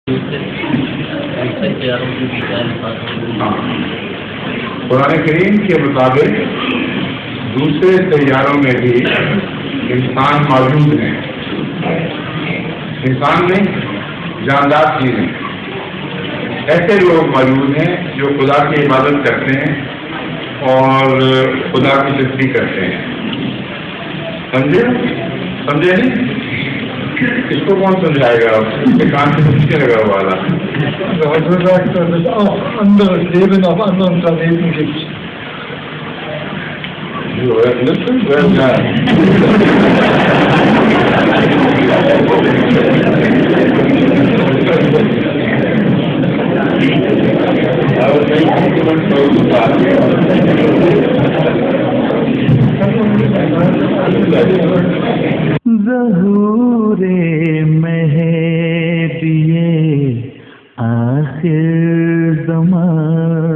कुरान करीम के मुताबिक दूसरे तैयारों में भी इंसान मौजूद हैं। इंसान में जानदार चीज़ें, ऐसे लोग मौजूद हैं जो खुदा की इबादत करते हैं और खुदा की तस्बीह करते हैं। समझे नहीं? इसको कौन समझाएगा? उसके कान से पूछने लगा वाला। Also sagt, dass es auch anderes Leben auf anderen Planeten gibt. You have listened well done. I was making too much noise about ज़हूरे महदिये आखिर ज़मान